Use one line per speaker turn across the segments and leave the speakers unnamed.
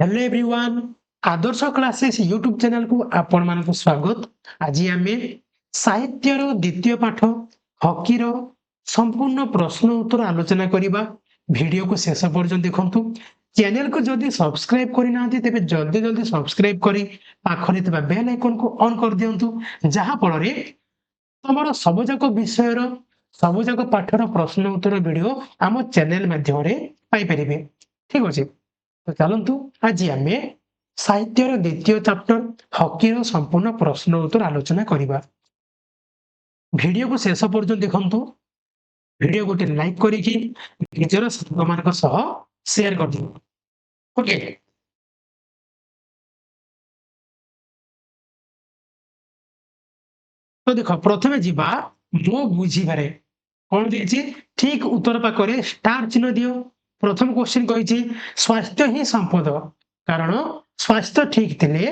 Hello everyone आदर्श classes YouTube channel को आपण मानक स्वागत। आज आम साहित्यर द्वितीय पाठ हकीर संपूर्ण प्रश्न उत्तर आलोचना करवा। वीडियो को शेष पर्यंत देखंतु। चैनल को जदि सब्सक्राइब करना तेज जल्दी जल्दी सब्सक्राइब करी पाखरे थिबा बेल आइकन को ऑन कर दियंतु, जहा फल तमर सबजाक विषय सबजाक पाठर प्रश्न उत्तर वीडियो आम चैनल माध्यम पाई परिबे। ठीक अच्छे, तो चलतु आज आम साहित्यर द्वितीय चैप्टर हकीर संपूर्ण प्रश्न उत्तर आलोचना करवा। वीडियो को शेष पर्यंत देखंतु। वीडियो गोटे लाइक करिकी निजर साथी मानक सह शेयर कर दियौ। ओके, तो देख प्रथमे जीवा मो बुझीबारे कौन देछि ठीक उत्तर पाखरे स्टार चिन्ह दियो। प्रथम क्वेश्चन कहिछि स्वास्थ्य ही संपद, कारण स्वास्थ्य ठीक थिले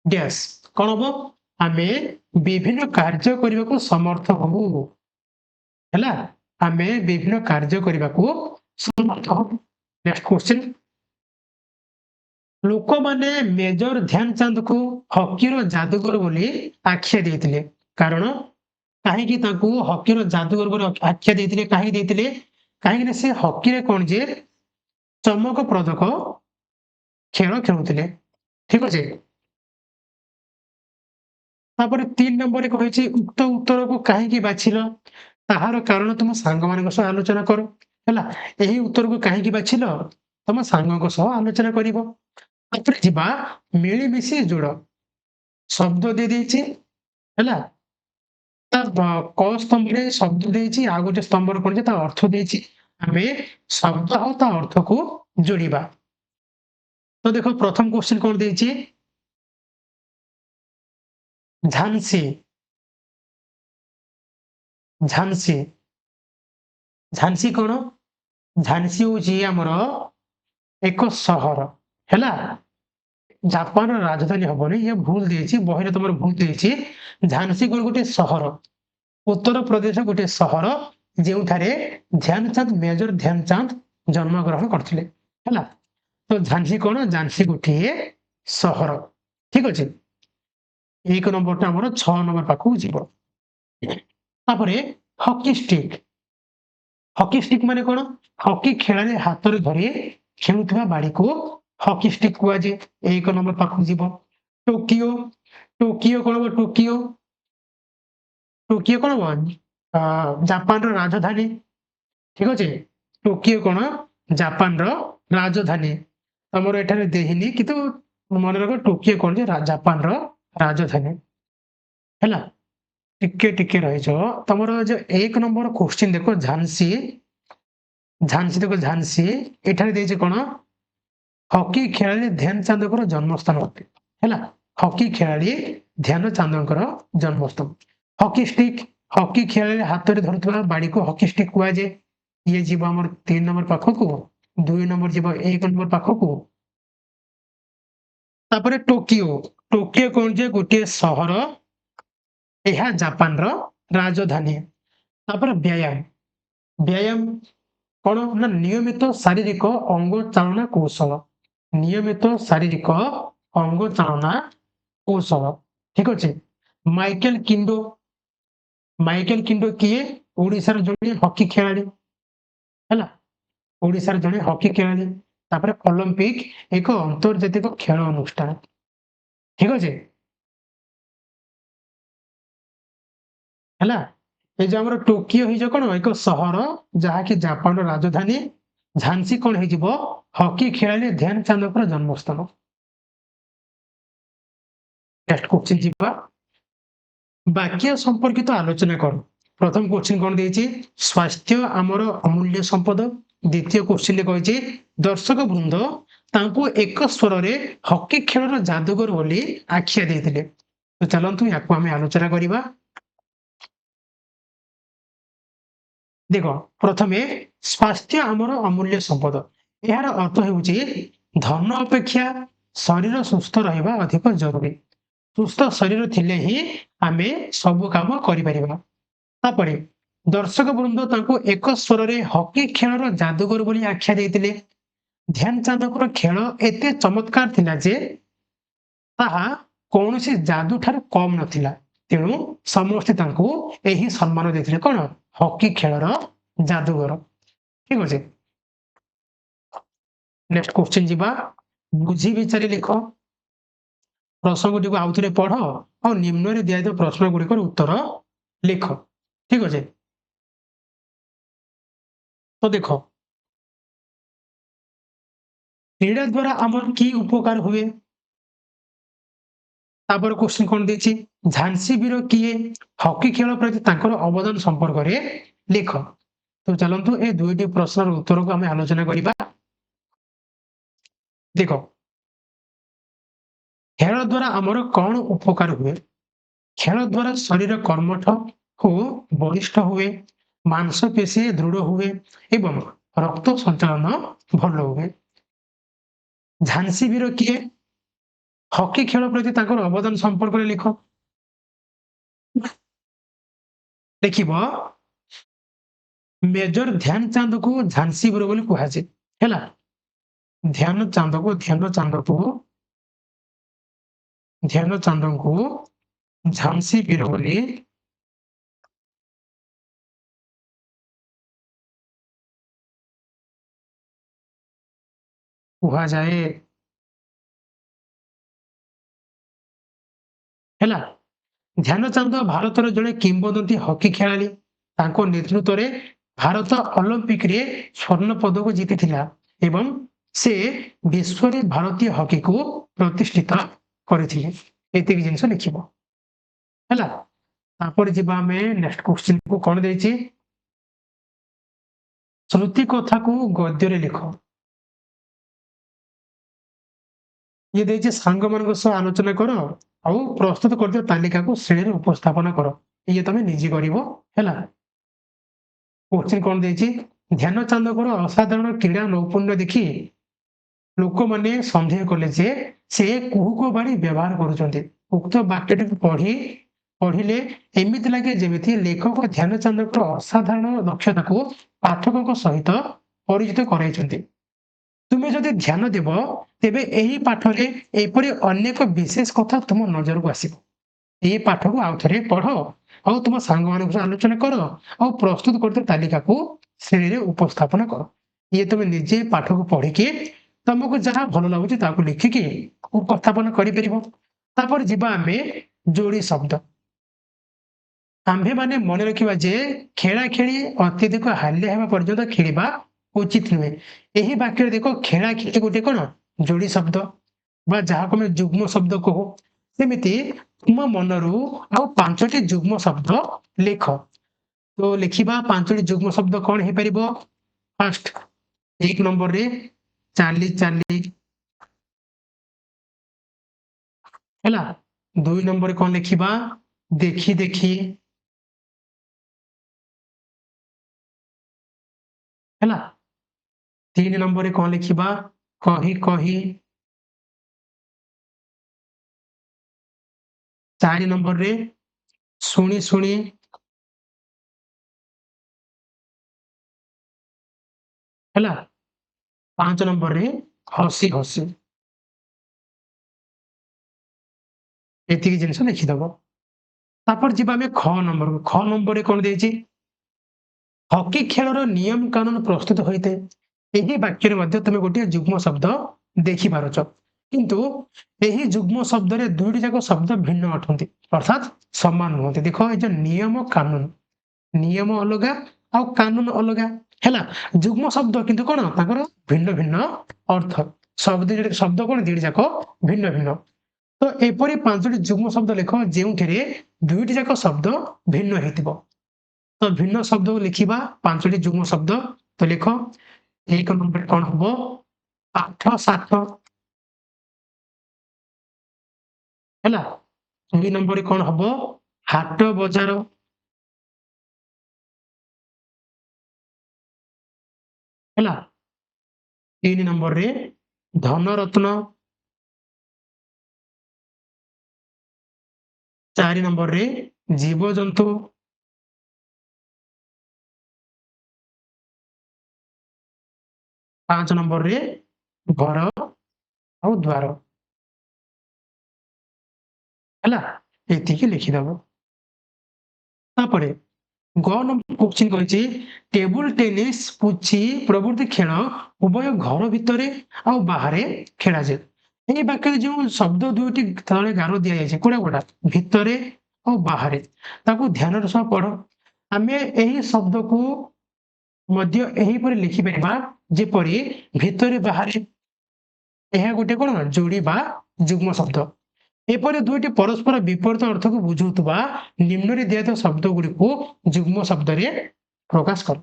डैश कौन हम आमे विभिन्न कार्य करने को समर्थ हबु हैला। आमे विभिन्न कार्य करने को समर्थ हबु। नेक्स्ट क्वेश्चन, लोक माने मेजर ध्यानचंद को हकीर जादूगर बोली आख्या देथिले, कारण काहेकि ताकू हकीर जादूगर बोली आख्या देथिले काहे देथिले काहे कि से हकी रे कोन जे चमक प्रदक खेल खेलुथिले। ठीक अछि। तापर 3 नंबर कहिछि उक्त उत्तर को काहेकि बाछिल, ताहार कारण तुम सांग मानक सह आलोचना करो हैला। एही उत्तर को काहेकि बाछिल तुम सांगक सह आलोचना करिवो। तापर जिबा मिली मिसी जोड़ शब्द दे देछि हैला। ता क स्तंभ रे शब्द देछि, आ गोटे स्तंभ रे कोन जे ता अर्थ देछि। आमे शब्द और ता अर्थ को जोड़िबा। तो देखो प्रथम क्वेश्चन कोन देछि झांसी। झांसी झांसी कौन झांसी होची हमर एक सहर हैला। जापान राजधानी हबनी, ये भूल देछि बहिरे तुमर भूल देछि। झांसी कोन गोटे सहर, उत्तर प्रदेश गोटे सहर जेउठारे ध्यानचंद मेजर ध्यानचंद जन्म ग्रहण करथिले हैला। तो झांसी कौन झांसी गोटे सहर। ठीक अछि। एक नंबर टा हमर 6 नंबर पाखु जीवो। तापरे हॉकी स्टिक। हॉकी स्टिक माने कोन हॉकी खेलाड़ी हाथ रे धरि खेलुथबा बाड़ी को हॉकी स्टिक कुआ जे। एक नंबर पाखु जीवो। टोकियो। टोकियो कोन टोकियो टोकियो कोन जापान रो राजधानी। ठीक अछि। टोकियो कोन जापान रो राजधानी। हमर एठारे देहिनी किंतु मन रखो टोकियो कोन जे जापान रो राजधानी हैला। टिके टिके रही तुम जो एक नंबर क्वेश्चन देखो झांसी। झांसी देखो झांसी एठारे देछि कोन हॉकी खेलाड़ी ध्यानचंद जन्मस्थान अटे हैला। हॉकी खेलाड़ी ध्यानचंद जन्मस्थान। हॉकी स्टिक हॉकी खेलाड़ी हाथ रे धरुथबा बाड़ी को हॉकी स्टिक कुआ जे। ये जीव हमर 3 नंबर पाखकू, 2 नंबर जीव 1 नंबर पाखकू। तापरे टोकियो। टोकियो कोन जे गोटे सहर, यह जापान रो राजधानी। तापर व्यायाम। व्यायाम कौन ना नियमित शारीरिक अंग चालना कौशल। नियमित शारीरिक अंग चालना कौशल। ठीक अच्छे। माइकेल किंडो। माइकेल किंडो किए ओडिशार जड़े हॉकी खिलाड़ी हैला। ओडिशार जड़े हॉकी खिलाड़ी। तापर ओलंपिक एक अंतर्जातिक खेल अनुष्ठान। ठीक अच्छे हैला। ये जो हमर टोकियो ही जो कोन एक सहर जहा कि जापान रो राजधानी। झांसी कोन हे जिवो हॉकी खेलाड़ी ध्यानचंद जन्मस्थान। नेक्स्ट क्वेश्चन जीवा वाक्य संपर्कित आलोचना कर। प्रथम क्वेश्चन कोन देछि स्वास्थ्य आमर अमूल्य संपद। द्वितीय क्वेश्चन ले कहिछि दर्शक वृंद तांको एक स्वर रे हॉकी खेलर जादूगर बोली आख्या देथिले। तो चलंतु याको हमें आलोचना करिबा। देख प्रथमे स्वास्थ्य आमर अमूल्य संपद, यार अर्थ हेउछि धन अपेक्षा शरीर सुस्थ रहिबा अधिक जरूरी। सुस्थ शरीर थिले ही आमे सब काम करि परिबा। तापरे दर्शक वृंद तांको एक स्वर रे हॉकी खेलर जादूगर बोली आख्या देथिले। ଧ୍ୟାନଚାନ୍ଦଙ୍କର ଖେଳ ଏତେ ଚମତ୍କାର ଥିଲା ଯେ ତାହା କୌଣସି ଯାଦୁ ଠାରୁ କମ୍ ନଥିଲା। ତେଣୁ ସମସ୍ତେ ତାଙ୍କୁ ଏହି ସମ୍ମାନ ଦେଇଥିଲେ କଣ ହକି ଖେଳର ଯାଦୁଘର। ଠିକ ଅଛି। ନେକ୍ସଟ କ୍ୱେଶ୍ଚିନ୍ ଯିବା। ବୁଝି ବିଚାରି ଲେଖ। ପ୍ରସଙ୍ଗଟିକୁ ଆଉଥରେ ପଢ ଆଉ ନିମ୍ନରେ ଦିଆଯାଇଥିବା ପ୍ରଶ୍ନ ଗୁଡ଼ିକର ଉତ୍ତର ଲେଖ। ଠିକ ଅଛି। ତ ଦେଖ କ୍ରୀଡ଼ା ଦ୍ୱାରା ଆମର କି ଉପକାର ହୁଏ? ତାପରେ କ୍ୱେଶ୍ଚିନ୍ କଣ ଦେଇଛି ଝାନ୍ସୀ ବୀର କିଏ? ହକି ଖେଳ ପ୍ରତି ତାଙ୍କର ଅବଦାନ ସମ୍ପର୍କରେ ଲେଖ। ତ ଚାଲନ୍ତୁ ଏ ଦୁଇଟି ପ୍ରଶ୍ନର ଉତ୍ତରକୁ ଆମେ ଆଲୋଚନା କରିବା। ଦେଖ ଖେଳ ଦ୍ୱାରା ଆମର କଣ ଉପକାର ହୁଏ? ଖେଳ ଦ୍ୱାରା ଶରୀର କର୍ମଠ ଓ ବଳିଷ୍ଠ ହୁଏ, ମାଂସପେଶୀ ଦୃଢ ହୁଏ ଏବଂ ରକ୍ତ ସଞ୍ଚାଳନ ଭଲ ହୁଏ। ଝାନ୍ସୀ ବୀର କିଏ? ହକି ଖେଳ ପ୍ରତି ତାଙ୍କର ଅବଦାନ ସମ୍ପର୍କରେ ଲେଖ। ଦେଖିବ ମେଜର ଧ୍ୟାନଚାନ୍ଦକୁ ଝାନ୍ସୀ ବୀର ବୋଲି କୁହାଯାଏ ହେଲା। ଧ୍ୟାନଚାନ୍ଦଙ୍କୁ ଝାନ୍ସୀ ବୀର ବୋଲି କୁହାଯାଏ ହେଲା। ଧ୍ୟାନଚାନ୍ଦ ଭାରତର ଜଣେ କିମ୍ବଦନ୍ତୀ ହକି ଖେଳାଳି। ତାଙ୍କ ନେତୃତ୍ୱରେ ଭାରତ ଅଲିମ୍ପିକରେ ସ୍ୱର୍ଣ୍ଣ ପଦକ ଜିତିଥିଲା ଏବଂ ସେ ବିଶ୍ୱରେ ଭାରତୀୟ ହକିକୁ ପ୍ରତିଷ୍ଠିତ କରିଥିଲେ। ଏତିକି ଜିନିଷ ଲେଖିବ ହେଲା। ତାପରେ ଯିବା ଆମେ ନେକ୍ସଟ କ୍ୱେଶ୍ଚିନ୍ କୁ କଣ ଦେଇଛି ଶ୍ରୁତି କଥାକୁ ଗଦ୍ୟରେ ଲେଖ। ଇଏ ଦେଇଛି ସାଙ୍ଗମାନଙ୍କ ସହ ଆଲୋଚନା କର ଆଉ ପ୍ରସ୍ତୁତ କରିଥିବା ତାଲିକାକୁ ଶ୍ରେଣୀରେ ଉପସ୍ଥାପନ କର। ଇଏ ତମେ ନିଜେ କରିବ ହେଲା। କ୍ୱେଶ୍ଚିନ୍ କଣ ଦେଇଛି ଧ୍ୟାନଚାନ୍ଦଙ୍କର ଅସାଧାରଣ କ୍ରୀଡ଼ା ନୈପୁଣ୍ୟ ଦେଖି ଲୋକମାନେ ସନ୍ଦେହ କଲେ ଯେ ସେ କୁହୁକ ବାଣୀ ବ୍ୟବହାର କରୁଛନ୍ତି। ଉକ୍ତ ବାକ୍ୟଟିକୁ ପଢିଲେ ଏମିତି ଲାଗେ ଯେମିତି ଲେଖକ ଧ୍ୟାନଚାନ୍ଦଙ୍କର ଅସାଧାରଣ ଦକ୍ଷତାକୁ ପାଠକଙ୍କ ସହିତ ପରିଚିତ କରାଇଛନ୍ତି। ତୁମେ ଯଦି ଧ୍ୟାନ ଦେବ ତେବେ ଏହି ପାଠରେ ଏପରି ଅନେକ ବିଶେଷ କଥା ତୁମ ନଜରକୁ ଆସିବ। ଏହି ପାଠକୁ ଆଉ ଥରେ ପଢ ଆଉ ତୁମ ସାଙ୍ଗମାନଙ୍କ ସହ ଆଲୋଚନା କର ଆଉ ପ୍ରସ୍ତୁତ କରିଥିବା ତାଲିକାକୁ ଶ୍ରେଣୀରେ ଉପସ୍ଥାପନ କର। ଇଏ ତୁମେ ନିଜେ ପାଠକୁ ପଢିକି ତମକୁ ଯାହା ଭଲ ଲାଗୁଛି ତାକୁ ଲେଖିକି ଉପସ୍ଥାପନ କରିପାରିବ। ତାପରେ ଯିବା ଆମେ ଯୋଡି ଶବ୍ଦ। ଆମ୍ଭେମାନେ ମନେ ରଖିବା ଯେ ଖେଳା ଖେଳି ଅତ୍ୟଧିକ ହାଲିଆ ହେବା ପର୍ଯ୍ୟନ୍ତ ଖେଳିବା ଉଚିତ ନୁହେଁ। ଏହି ବାକ୍ୟରେ ଦେଖ ଖେଳା ଖେଳି ଗୋଟେ କଣ ଯୋଡି ଶବ୍ଦ ବା ଯାହାକୁ ଆମେ ଯୁଗ୍ମ ଶବ୍ଦ କହୁ। ସେମିତି ତୁମ ମନରୁ ଆଉ 5ଟି ଯୁଗ୍ମ ଶବ୍ଦ ଲେଖ। ତ ଲେଖିବା 5ଟି ଯୁଗ୍ମ ଶବ୍ଦ କଣ ହେଇପାରିବ? ଫାର୍ଷ୍ଟ 1 ନମ୍ବରରେ ଚାଲି ଚାଲି ହେଲା। 2 ନମ୍ବରରେ କଣ ଲେଖିବା ଦେଖି ଦେଖି ହେଲା। 3 ନମ୍ବରରେ କଣ ଲେଖିବା କହି କହି। 4 ନମ୍ବରରେ ଶୁଣି ଶୁଣି ହେଲା। 5 ନମ୍ବରରେ ହସି ହସି। ଏତିକି ଜିନିଷ ଲେଖିଦବ। ତାପରେ ଯିବା ଆମେ ଖ ନମ୍ବରକୁ। ଖ ନମ୍ବରରେ କଣ ଦେଇଛି ହକି ଖେଳର ନିୟମ କାନୁନ ପ୍ରସ୍ତୁତ ହୋଇଥାଏ। ଏହି ବାକ୍ୟରେ ମଧ୍ୟ ତମେ ଗୋଟିଏ ଯୁଗ୍ମ ଶବ୍ଦ ଦେଖିପାରୁଛ କିନ୍ତୁ ଏହି ଯୁଗ୍ମ ଶବ୍ଦରେ ଦୁଇଟି ଯାକ ଶବ୍ଦ ଭିନ୍ନ ଅଟନ୍ତି ଅର୍ଥାତ ସମାନ ନୁହନ୍ତି। ଦେଖ ଏଇ ଯୋଉ ନିୟମ କାନୁନ, ନିୟମ ଅଲଗା ଆଉ କାନୁନ ଅଲଗା ହେଲା। ଯୁଗ୍ମ ଶବ୍ଦ କିନ୍ତୁ କଣ ତାଙ୍କର ଭିନ୍ନ ଭିନ୍ନ ଅର୍ଥ। ଶବ୍ଦ କଣ ଦିଟି ଯାକ ଭିନ୍ନ ଭିନ୍ନ। ତ ଏପରି 5ଟି ଯୁଗ୍ମ ଶବ୍ଦ ଲେଖ ଯେଉଁଥିରେ ଦୁଇଟି ଯାକ ଶବ୍ଦ ଭିନ୍ନ ହେଇଥିବ। ତ ଭିନ୍ନ ଶବ୍ଦକୁ ଲେଖିବା 5ଟି ଯୁଗ୍ମ ଶବ୍ଦ। ତ ଲେଖ 1 ନମ୍ବରରେ କଣ ହବ ପାଠ ସାଠ ହେଲା। 2 ନମ୍ବରରେ କଣ ହବ ହାଟ ବଜାର ହେଲା। 3 ନମ୍ବରରେ ଧନରତ୍ନ। 4 ନମ୍ବରରେ ଜୀବଜନ୍ତୁ। 5 ନମ୍ବରରେ घर ଆଉ ଦ୍ୱାର ହେଲା ଏତିକି ଲେଖିଦବ। ତାପରେ ଗ ନମ୍ବର କୋଶ୍ଚିନ୍ କହିଛି ଟେବୁଲ ଟେନିସ୍ ପୁଚି ପ୍ରଭୃତି ଖେଳ ଉଭୟ ଘର ଭିତରେ ଆଉ ବାହାରେ ଖେଳାଯାଏ। ଏହି ବାକ୍ୟରେ ଯେଉଁ ଶବ୍ଦ ଦୁଇଟି ତଳେ ଗାର ଦିଆଯାଇଛି କୋଉଟା ଭିତରେ ଆଉ ବାହାରେ ତାକୁ ଧ୍ୟାନର ସହ ପଢ। ଆମେ ଏହି ଶବ୍ଦକୁ ମଧ୍ୟ ଏହିପରି ଲେଖିପାରିବା ଯେପରି ଭିତରେ ବାହାରେ ଏହା ଗୋଟେ କଣ ଯୋଡି ବା ଯୁଗ୍ମ ଶବ୍ଦ। ଏପରି ଦୁଇଟି ପରସ୍ପର ବିପରୀତ ଅର୍ଥକୁ ବୁଝାଉଥିବା ନିମ୍ନରେ ଦିଆଯାଇଥିବା ଶବ୍ଦ ଗୁଡ଼ିକୁ ଯୁଗ୍ମ ଶବ୍ଦରେ ପ୍ରକାଶ କର।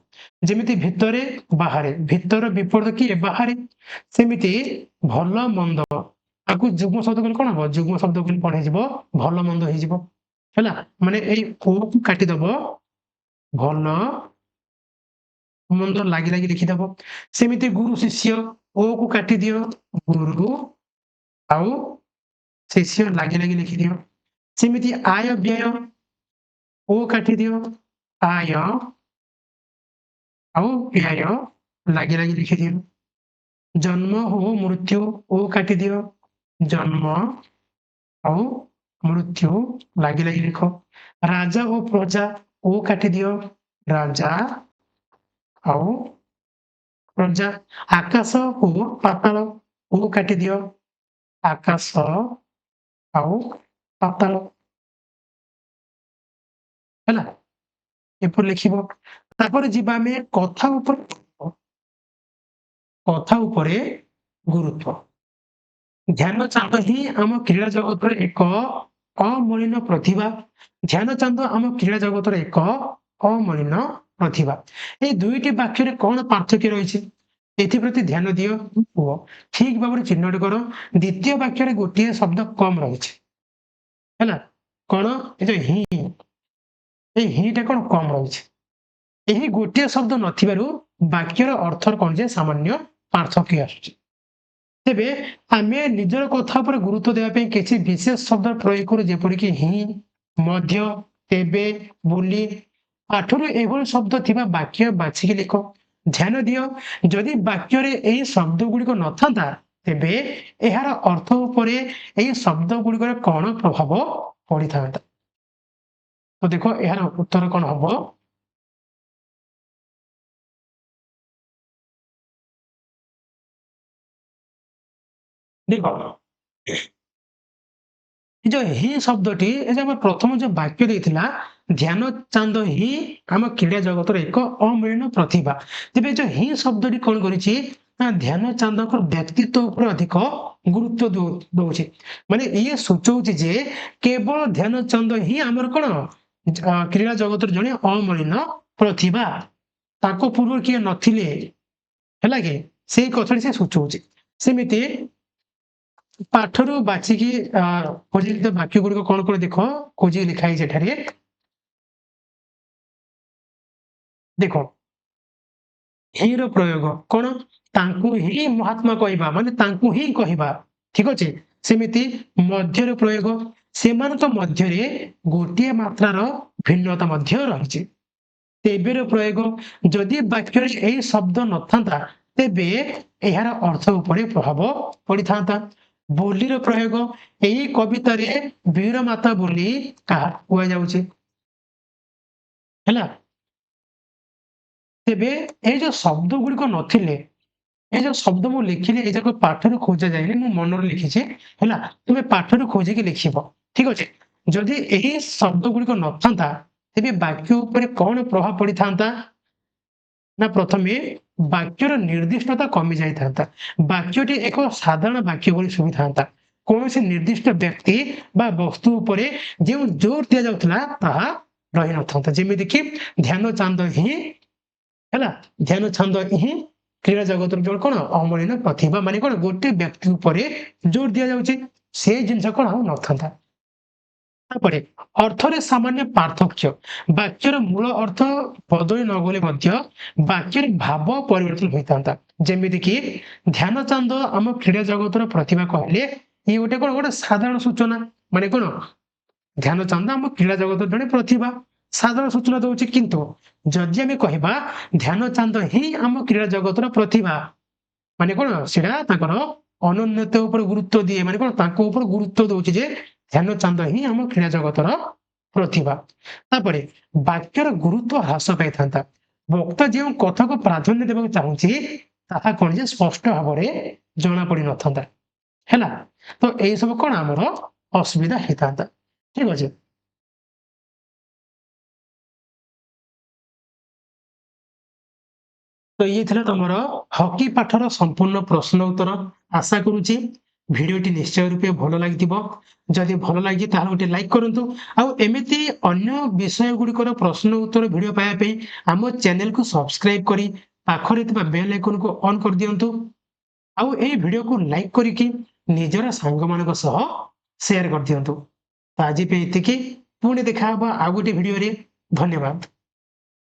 ଯେମିତି ଭିତରେ ବାହାରେ ଭିତର ବିପରୀତ କିଏ ବାହାରେ ସେମିତି ଭଲ ମନ୍ଦ ତାକୁ ଯୁଗ୍ମ ଶବ୍ଦ କହିଲେ କଣ ହବ ଯୁଗ୍ମ ଶବ୍ଦ କହିଲେ କଣ ହେଇଯିବ ଭଲ ମନ୍ଦ ହେଇଯିବ ହେଲା ମାନେ ଏଇ ଓ କୁ କାଟିଦବ ଭଲ ମନ୍ଦ ଲାଗି ଲାଗି ଲେଖିଦବ। ସେମିତି ଗୁରୁ ଶିଷ୍ୟ ଓ କୁ କାଟିଦିଅ ଗୁରୁ ଆଉ ଶିଷ୍ୟ ଲାଗି ଲାଗି ଲେଖିଦିଅ। ସେମିତି ଆୟ ବ୍ୟୟ ଓ କାଟିଦିଅ ଆୟ ଆଉ ବ୍ୟୟ ଲାଗି ଲାଗି ଲେଖିଦିଅ। ଜନ୍ମ ଓ ମୃତ୍ୟୁ ଓ କାଟିଦିଅ ଜନ୍ମ ଆଉ ମୃତ୍ୟୁ ଲାଗି ଲାଗି ଲେଖ। ରାଜା ଓ ପ୍ରଜା ଓ କାଟିଦିଅ ରାଜା ଆଉ ପ୍ରଜା। ଆକାଶ ଓ ପାତାଳ ଓ କାଟିଦିଅ ଆକାଶ ଆଉ ପାତାଳ ହେଲା ଏପରି ଲେଖିବ। ତାପରେ ଯିବା ଆମେ କଥା ଉପରେ ଗୁରୁତ୍ୱ। ଧ୍ୟାନଚାନ୍ଦ ହିଁ ଆମ କ୍ରୀଡ଼ା ଜଗତର ଏକ ଅମଳିନ ପ୍ରତିଭା। ଧ୍ୟାନଚାନ୍ଦ ଆମ କ୍ରୀଡ଼ା ଜଗତର ଏକ ଅମଳିନ ପ୍ରତିଭା। ଏଇ ଦୁଇଟି ବାକ୍ୟରେ କଣ ପାର୍ଥକ୍ୟ ରହିଛି ଏଥିପ୍ରତି ଧ୍ୟାନ ଦିଅ କୁହ। ଠିକ ଭାବରେ ଚିହ୍ନଟ କର। ଦ୍ୱିତୀୟ ବାକ୍ୟରେ ଗୋଟିଏ ଶବ୍ଦ କମ ରହିଛି ହେଲା କଣ ଏ ଯୋଉ ହିଁ ଏଇ ହିଁଟା କଣ କମ ରହିଛି। ଏହି ଗୋଟିଏ ଶବ୍ଦ ନଥିବାରୁ ବାକ୍ୟର ଅର୍ଥର କଣ ଯେ ସାମାନ୍ୟ ପାର୍ଥକ୍ୟ ଆସୁଛି। ତେବେ ଆମେ ନିଜର କଥା ଉପରେ ଗୁରୁତ୍ୱ ଦେବା ପାଇଁ କିଛି ବିଶେଷ ଶବ୍ଦ ପ୍ରୟୋଗ କରୁ ଯେପରିକି ହିଁ ମଧ୍ୟ ତେବେ ବୋଲି। ପାଠରୁ ଏଭଳି ଶବ୍ଦ ଥିବା ବାକ୍ୟ ବାଛିକି ଲେଖ। ଧ୍ୟାନ ଦିଅ ଯଦି ବାକ୍ୟରେ ଏହି ଶବ୍ଦ ଗୁଡ଼ିକ ନଥାନ୍ତା ତେବେ ଏହାର ଅର୍ଥ ଉପରେ ଏହି ଶବ୍ଦ ଗୁଡ଼ିକର କଣ ପ୍ରଭାବ ପଡିଥାନ୍ତା। ତ ଦେଖ ଏହାର ଉତ୍ତର କଣ ହବ ଦେଖ ଏ ଯୋଉ ହିଁ ଶବ୍ଦଟି ଏ ଯୋଉ ଆମ ପ୍ରଥମ ଯୋଉ ବାକ୍ୟ ଦେଇଥିଲା ଧ୍ୟାନଚାନ୍ଦ ହିଁ ଆମ କ୍ରୀଡ଼ା ଜଗତର ଏକ ଅମଳିନ ପ୍ରତିଭା। ତେବେ ଯୋଉ ହିଁ ଶବ୍ଦଟି କଣ କରିଛି ନା ଧ୍ୟାନଚାନ୍ଦଙ୍କ ବ୍ୟକ୍ତିତ୍ୱ ଉପରେ ଅଧିକ ଗୁରୁତ୍ୱ ଦଉଛି। ମାନେ ଇଏ ସୂଚଉଛି ଯେ କେବଳ ଧ୍ୟାନଚାନ୍ଦ ହିଁ ଆମର କଣ କ୍ରୀଡ଼ା ଜଗତର ଜଣେ ଅମଳିନ ପ୍ରତିଭା। ତାଙ୍କ ପୂର୍ବରୁ କିଏ ନଥିଲେ ହେଲା କି ସେଇ କଥାଟି ସେ ସୂଚଉଛି। ସେମିତି ପାଠରୁ ବାଛିକି ଖୋଜିଥିବା ବାକ୍ୟ ଗୁଡ଼ିକ କଣ କଣ ଦେଖ ଖୋଜି ଲେଖା ହେଇଛି ଏଠାରେ ଦେଖ ହିଁର ପ୍ରୟୋଗ କଣ ତାଙ୍କୁ ହିଁ ମହାତ୍ମା କହିବା ମାନେ ତାଙ୍କୁ ହିଁ କହିବା ଠିକ ଅଛି। ସେମିତି ମଧ୍ୟର ପ୍ରୟୋଗ ସେମାନଙ୍କ ମଧ୍ୟରେ ଗୋଟିଏ ମାତ୍ରାର ଭିନ୍ନତା ମଧ୍ୟ ରହିଛି। ତେବେର ପ୍ରୟୋଗ ଯଦି ବାକ୍ୟରେ ଏହି ଶବ୍ଦ ନଥାନ୍ତା ତେବେ ଏହାର ଅର୍ଥ ଉପରେ ପ୍ରଭାବ ପଡିଥାନ୍ତା। ବୋଲିର ପ୍ରୟୋଗ ଏହି କବିତାରେ ବୀର ମାତା ବୋଲି କାହା କୁହାଯାଉଛି ହେଲା। ତେବେ ଏଇ ଯୋଉ ଶବ୍ଦ ଗୁଡ଼ିକ ନଥିଲେ ଏଇ ଯୋଉ ଶବ୍ଦ ମୁଁ ଲେଖିଲି ଏଇ ଯାକ ପାଠରୁ ଖୋଜା ଯାଇନି ମୁଁ ମନରେ ଲେଖିଛି ହେଲା ତୁମେ ପାଠରୁ ଖୋଜିକି ଲେଖିବ ଠିକ ଅଛି। ଯଦି ଏହି ଶବ୍ଦ ଗୁଡ଼ିକ ନଥାନ୍ତା ତେବେ ବାକ୍ୟ ଉପରେ କଣ ପ୍ରଭାବ ପଡିଥାନ୍ତା ନା ପ୍ରଥମେ ବାକ୍ୟର ନିର୍ଦ୍ଦିଷ୍ଟତା କମି ଯାଇଥାନ୍ତା। ବାକ୍ୟଟି ଏକ ସାଧାରଣ ବାକ୍ୟ ଭଳି ଶୁଭିଥାନ୍ତା। କୌଣସି ନିର୍ଦ୍ଦିଷ୍ଟ ବ୍ୟକ୍ତି ବା ବସ୍ତୁ ଉପରେ ଯେଉଁ ଜୋର ଦିଆଯାଉଥିଲା ତାହା ରହିନଥାନ୍ତା। ଯେମିତିକି ଧ୍ୟାନଚାନ୍ଦ ହିଁ ହେଲା ଧ୍ୟାନଚାନ୍ଦ ହିଁ କ୍ରୀଡ଼ା ଜଗତର ଜଣେ କଣ ଅମଳିନ ପ୍ରତିଭା ମାନେ କଣ ଗୋଟେ ବ୍ୟକ୍ତି ଉପରେ ଜୋର ଦିଆଯାଉଛି ସେ ଜିନିଷ କଣ ଆଉ ନଥାନ୍ତା। ତାପରେ ଅର୍ଥରେ ସାମାନ୍ୟ ପାର୍ଥକ୍ୟ ବାକ୍ୟର ମୂଳ ଅର୍ଥ ବଦଳି ନଗଲେ ମଧ୍ୟ ବାକ୍ୟରେ ଭାବ ପରିବର୍ତ୍ତନ ହୋଇଥାନ୍ତା। ଯେମିତିକି ଧ୍ୟାନଚାନ୍ଦ ଆମ କ୍ରୀଡ଼ା ଜଗତର ପ୍ରତିଭା କହିଲେ ଇଏ ଗୋଟେ କଣ ଗୋଟେ ସାଧାରଣ ସୂଚନା ମାନେ କଣ ଧ୍ୟାନଚାନ୍ଦ ଆମ କ୍ରୀଡ଼ା ଜଗତର ଜଣେ ପ୍ରତିଭା ସାଧାରଣ ସୂଚନା ଦଉଛି। କିନ୍ତୁ ଯଦି ଆମେ କହିବା ଧ୍ୟାନଚାନ୍ଦ ହିଁ ଆମ କ୍ରୀଡ଼ା ଜଗତର ପ୍ରତିଭା ମାନେ କଣ ସେଟା ତାଙ୍କର ଅନନ୍ୟତା ଉପରେ ଗୁରୁତ୍ୱ ଦିଏ ମାନେ କଣ ତାଙ୍କ ଉପରେ ଗୁରୁତ୍ୱ ଦଉଛି ଯେ ଧ୍ୟାନଚାନ୍ଦ ହିଁ ଆମ କ୍ରୀଡ଼ା ଜଗତର ପ୍ରତିଭା। ତାପରେ ବାକ୍ୟର ଗୁରୁତ୍ୱ ହ୍ରାସ ପାଇଥାନ୍ତା। ବକ୍ତା ଯେଉଁ କଥାକୁ ପ୍ରାଧାନ୍ୟ ଦେବାକୁ ଚାହୁଁଛି ତାହା କଣ ଯେ ସ୍ପଷ୍ଟ ଭାବରେ ଜଣା ପଡିନଥାନ୍ତା ହେଲା। ତ ଏଇ ସବୁ କଣ ଆମର ଅସୁବିଧା ହେଇଥାନ୍ତା। ଠିକ ଅଛି। ତ ଇଏ ଥିଲା ତମର ହକି ପାଠର ସମ୍ପୂର୍ଣ୍ଣ ପ୍ରଶ୍ନ ଉତ୍ତର। ଆଶା କରୁଛି ଭିଡିଓଟି ନିଶ୍ଚୟ ରୂପେ ଭଲ ଲାଗିଥିବ। ଯଦି ଭଲ ଲାଗିଛି ତାହେଲେ ଗୋଟେ ଲାଇକ୍ କରନ୍ତୁ। ଆଉ ଏମିତି ଅନ୍ୟ ବିଷୟ ଗୁଡ଼ିକର ପ୍ରଶ୍ନ ଉତ୍ତର ଭିଡିଓ ପାଇବା ପାଇଁ ଆମ ଚ୍ୟାନେଲକୁ ସବସ୍କ୍ରାଇବ କରି ପାଖରେ ଥିବା ବେଲ୍ ଆଇକନକୁ ଅନ୍ କରିଦିଅନ୍ତୁ। ଆଉ ଏଇ ଭିଡିଓକୁ ଲାଇକ୍ କରିକି ନିଜର ସାଙ୍ଗମାନଙ୍କ ସହ ସେୟାର କରିଦିଅନ୍ତୁ। ତ ଆଜି ପାଇଁ ଏତିକି। ପୁଣି ଦେଖା ହବା ଆଉ ଗୋଟେ ଭିଡିଓରେ। ଧନ୍ୟବାଦ।